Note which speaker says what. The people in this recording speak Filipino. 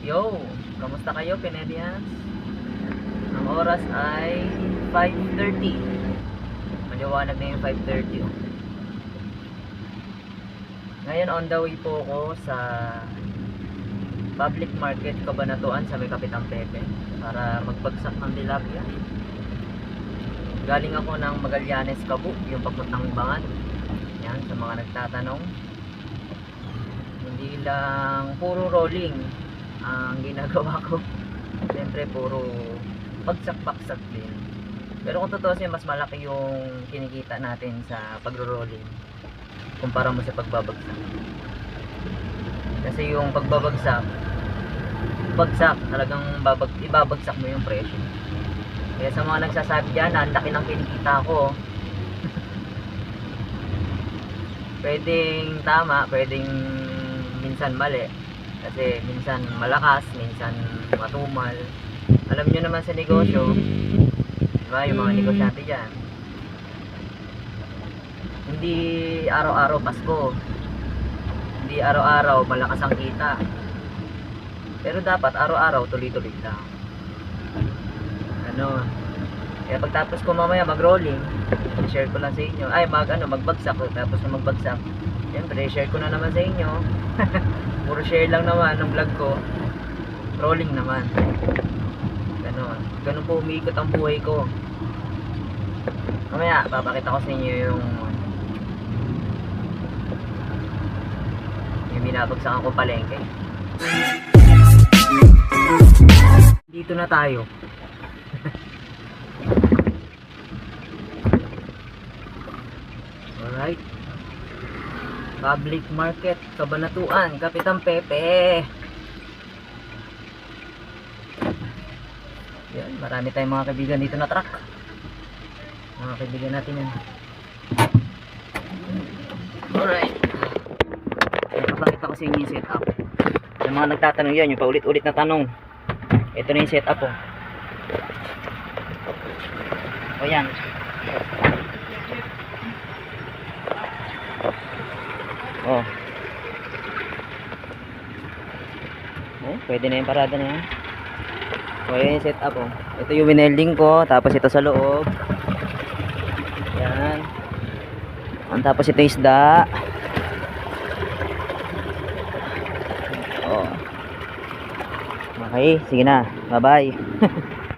Speaker 1: Yo, kamusta kayo, Canadians? Ang oras ay 5:30. Maliwanag na yung 5:30. Oh. Ngayon on the way po ako sa public market Cabanatuan sa may Kapitang Pepe para magbagsak ng tilapia. Galing ako ng Magallanes, Cebu, yung papuntang Bangan. Yan, sa mga nagtatanong. Hindi lang puro rolling ang ginagawa ko. Siyempre puro bagsak-bagsak din. Pero kung totoo siya, mas malaki yung kinikita natin sa pagro-rolling kumpara mo sa pagbabagsak. Kasi yung pagbabagsak, talagang ibabagsak mo yung presyo. Kaya sa mga nagsasabi dyan, ang laki ng kinikita ko. Pwedeng tama, pwedeng minsan mali. Kasi minsan malakas, minsan matumal. Alam nyo naman sa negosyo, diba, yung mga negosyante dyan, hindi araw-araw Pasko, hindi araw-araw malakas ang kita, pero dapat araw-araw tuloy-tuloy lang. Kaya pagtapos ko mamaya mag-rolling, share ko lang sa inyo, magbagsak. Tapos na magbagsak, siyempre share ko na naman sa inyo. Puro share lang naman ng vlog ko, rolling naman. Ganun po umiikot ang buhay ko. Mamaya papakita ko sa inyo yung binabagsakan ko palengke. Dito na tayo. Alright, public market Cabanatuan, Kapitang Pepe. Yan, marami tayong mga kaibigan dito na truck. Mga kaibigan natin yan. Alright, nakapakita ko sa inyo yung setup. Sa mga nagtatanong yan, yung paulit-ulit na tanong, ito na yung setup po. O yan. Oh, pwede na yung parada na yan. O yan yung setup. Ito yung winelding ko, tapos ito sa loob. Yan. Tapos ito yung isda. Okay, sige na. Bye bye.